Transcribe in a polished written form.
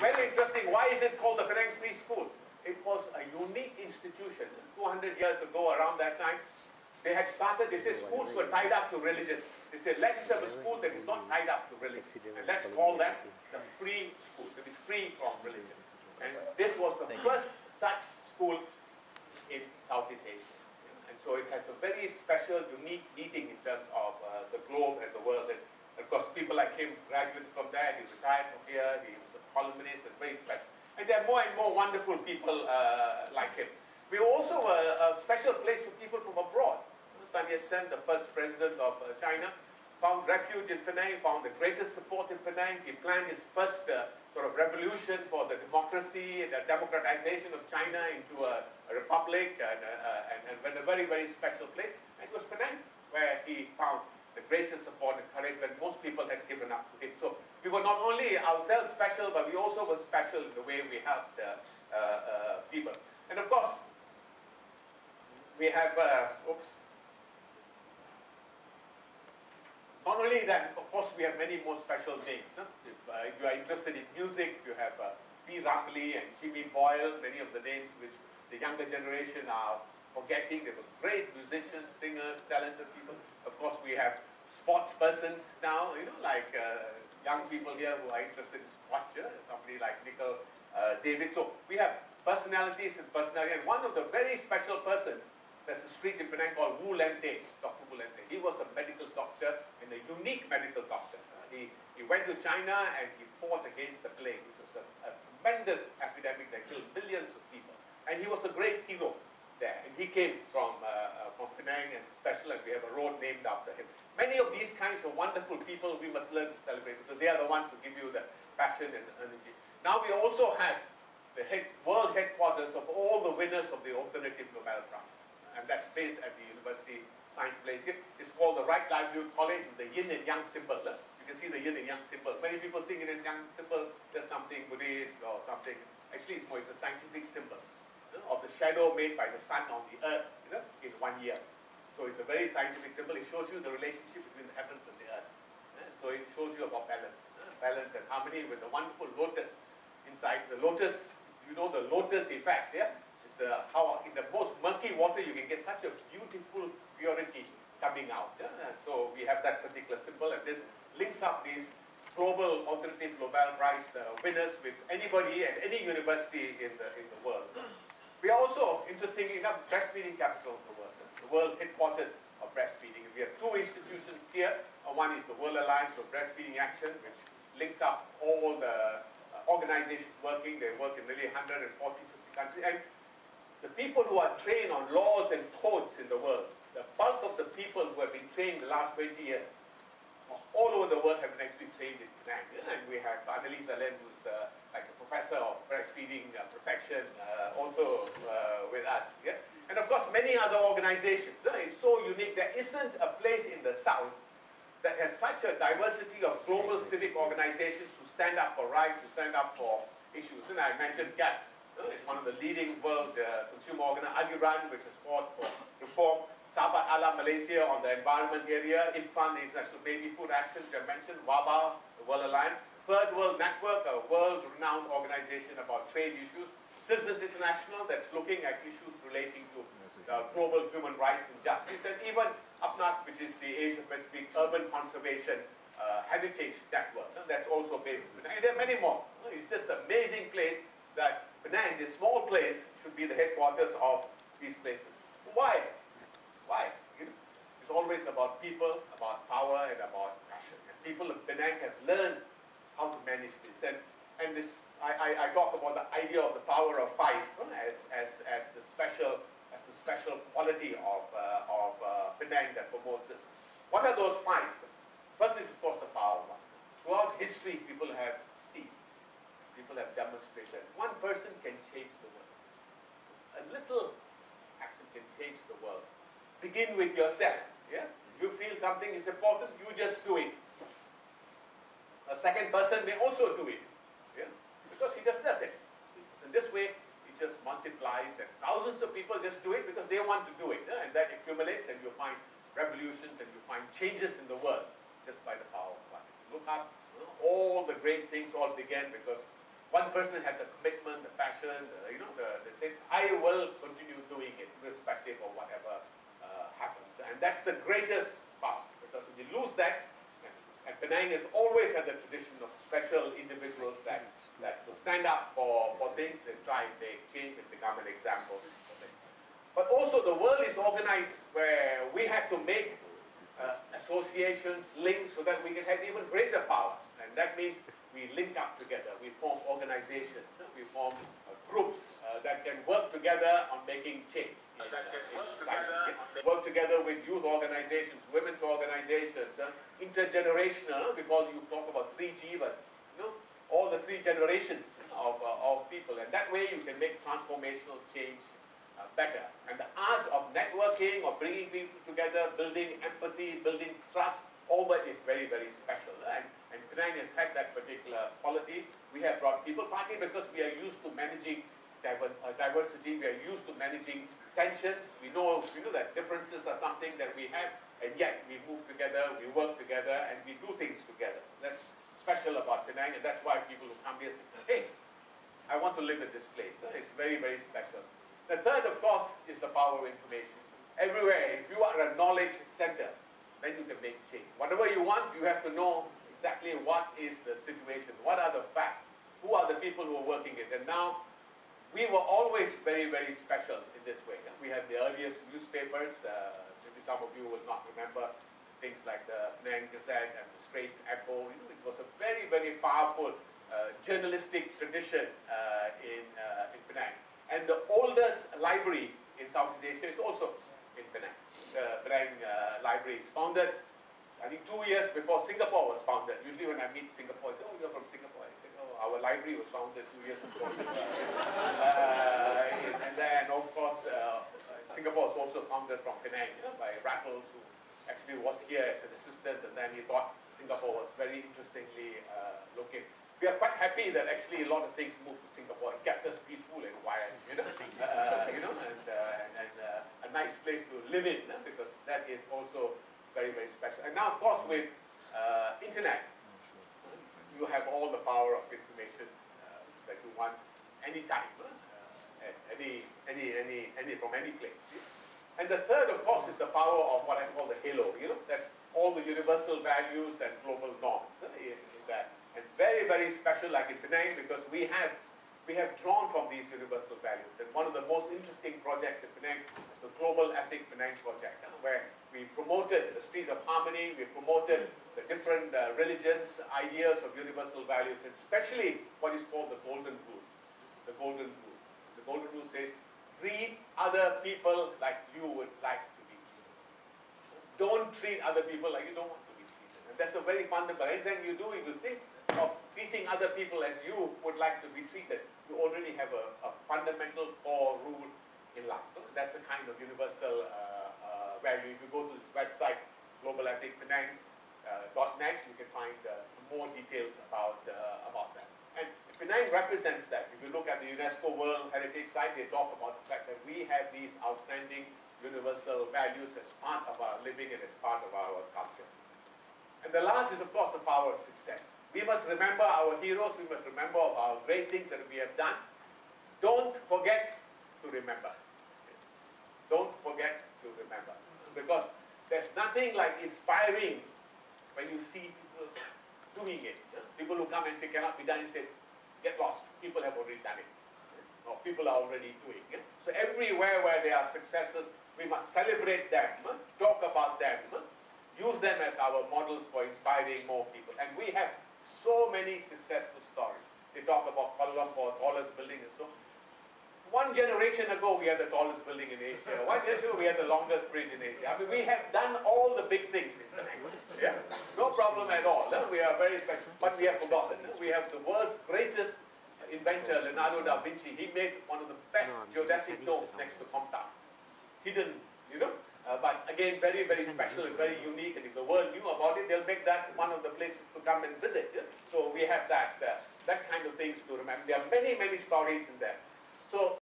very interesting. Why is it called the Penang Free School? It was a unique institution. 200 years ago, around that time, they had started, they say schools were tied up to religion. They said, let's have a school that is not tied up to religion. And let's call that the free school. It is free from religion. And this was the first such school in Southeast Asia. And so it has a very special, unique meaning in terms of the globe and the world. And of course, people like him graduated from there. He retired from here. He was a columnist and very special. And there are more and more wonderful people like him. We also a special place for people from abroad. Sun Yat-sen, the first president of China, found refuge in Penang, found the greatest support in Penang. He planned his first sort of revolution for the democracy and the democratization of China into a republic and a very, very special place. And it was Penang where he found the greatest support and courage when most people had given up to him. So we were not only ourselves special, but we also were special in the way we helped people. And of course, we have, not only that, of course, we have many more special names. Huh? If you are interested in music, you have P. Ramlee and Jimmy Boyle, many of the names which the younger generation are forgetting. They were great musicians, singers, talented people. Of course, we have sports persons now, you know, like young people here who are interested in sports, somebody like Nicol David. So we have personalities and personality. And one of the very special persons, there's a street in Penang called Wu Lente, Dr. Wu Lente. He was a medical doctor and a unique medical doctor. He went to China and he fought against the plague, which was a tremendous epidemic that killed millions of people. And he was a great hero there. And he came from Penang and special, and we have a road named after him. Many of these kinds of wonderful people we must learn to celebrate because they are the ones who give you the passion and the energy. Now we also have the world headquarters of all the winners of the Alternative Nobel Prize. And that's based at the University Science Malaysia. It's called the Right Livelihood College with the yin and yang symbol. You can see the yin and yang symbol. Many people think it is yang symbol, there's something Buddhist or something. Actually, it's a scientific symbol of the shadow made by the sun on the earth in 1 year. So it's a very scientific symbol. It shows you the relationship between the heavens and the earth. So it shows you about balance. Balance and harmony with the wonderful lotus inside. The lotus, you know the lotus effect, yeah? How in the most murky water you can get such a beautiful purity coming out. So we have that particular symbol, and this links up these global Alternative Nobel Prize winners with anybody at any university in the world. We are also, interestingly enough, breastfeeding capital of the world headquarters of breastfeeding. We have two institutions here. One is the World Alliance for Breastfeeding Action, which links up all the organizations working. They work in nearly 140, 50 countries. And the people who are trained on laws and codes in the world, the bulk of the people who have been trained the last 20 years, all over the world have been actually trained in Penang. And we have Annalise Allen, who's like a professor of breastfeeding protection, also with us. Yeah? And of course, many other organizations. It's so unique. There isn't a place in the South that has such a diversity of global civic organizations who stand up for rights, who stand up for issues. And I mentioned GATT. It's one of the leading world consumer organizations. IBFAN, which has fought for reform. Sahabat Alam Malaysia on the environment area. IBFAN, the International Baby Food Action, which I mentioned. WABA, the World Alliance. Third World Network, a world-renowned organization about trade issues. Citizens International, that's looking at issues relating to global human rights and justice. And even UPNAT, which is the Asia-Pacific Urban Conservation Heritage Network. That's also based in Penang. And there are many more. It's just an amazing place that Penang, this small place, should be the headquarters of these places. Why? Why? It's always about people, about power, and about passion. And people of Penang have learned how to manage this. And this, I talk about the idea of the power of five as the special quality of Penang that promotes this. What are those five? First is, of course, the power one. Throughout history, people have seen. People have demonstrated one person can change the world. A little action can change the world. Begin with yourself. Yeah? You feel something is important, you just do it. A second person may also do it. Yeah? Because he just does it. So in this way, it just multiplies, and thousands of people just do it because they want to do it. Yeah? And that accumulates, and you find revolutions and you find changes in the world just by the power of one. If you look up, all the great things all began because one one person had the commitment, the passion, they said, I will continue doing it, irrespective of whatever happens. And that's the greatest part, because if you lose that, and Penang has always had the tradition of special individuals that will stand up for things and try and make change and become an example. But also the world is organized where we have to make associations, links, so that we can have even greater power. And that means we link up together, we form organizations, we form groups that can work together on making change. Work together with youth organizations, women's organizations, intergenerational, because you talk about 3G, but all the 3 generations of people. And that way you can make transformational change better. And the art of networking, of bringing people together, building empathy, building trust, all that is very, very special. And Penang has had that particular quality. We have brought people, partly because we are used to managing diversity, we are used to managing tensions. We know that differences are something that we have, and yet we move together, we work together, and we do things together. That's special about Penang, and that's why people who come here say, hey, I want to live in this place. It's very, very special. The third, of course, is the power of information. Everywhere, if you are a knowledge center, then you can make change. Whatever you want, you have to know exactly what is the situation, what are the facts, who are the people who are working it. And now, we were always very, very special in this way. We had the earliest newspapers, maybe some of you will not remember, things like the Penang Gazette and the Straits Echo. It was a very, very powerful journalistic tradition in Penang. And the oldest library in Southeast Asia is also in Penang. The Penang Library is founded, I think, 2 years before Singapore was founded. Usually when I meet Singapore, I say, oh, you're from Singapore. I say, oh, our library was founded 2 years before. And then, of course, Singapore was also founded from Penang, by Raffles, who actually was here as an assistant, and then he thought Singapore was very interestingly located. We are quite happy that actually a lot of things moved to Singapore and kept us peaceful and quiet, and a nice place to live in, because that is also very, very special. And now, of course, with internet, you have all the power of information that you want anytime, from any place. And the third, of course, is the power of what I call the halo. That's all the universal values and global norms in that. And very, very special, like in Penang, because we have drawn from these universal values. And one of the most interesting projects in Penang is the Global Ethic Penang project, where we promoted the street of harmony, we promoted the different religions, ideas of universal values, and especially what is called the Golden Rule. The Golden Rule. The Golden Rule says, treat other people like you would like to be treated. Don't treat other people like you don't want to be treated. And that's a very fundamental. Anything you do, if you think of treating other people as you would like to be treated, you already have a fundamental core rule in life. That's a kind of universal value. If you go to this website, globalethicpenang.net, you can find some more details about that. And Penang represents that. If you look at the UNESCO World Heritage Site, they talk about the fact that we have these outstanding universal values as part of our living and as part of our culture. And the last is, of course, the power of success. We must remember our heroes, we must remember our great things that we have done. Don't forget to remember. Don't forget to remember. Because there's nothing like inspiring when you see people doing it. People who come and say, cannot be done, you say, get lost. People have already done it. Or people are already doing it. So everywhere where there are successes, we must celebrate them, talk about them, use them as our models for inspiring more people. And we have so many successful stories. They talk about Kuala Lumpur, tallest building and so on. 1 generation ago, we had the tallest building in Asia. 1 generation ago, we had the longest bridge in Asia. I mean, we have done all the big things in Penang. Yeah? No problem at all. We are very special. But we have forgotten. We have the world's greatest inventor, Leonardo da Vinci. He made one of the best geodesic domes next to Comtown. Hidden, but again, very, very special and very unique. And if the world knew about it, they'll make that one of the places to come and visit. Yeah? So we have that kind of things to remember. There are many, many stories in there. So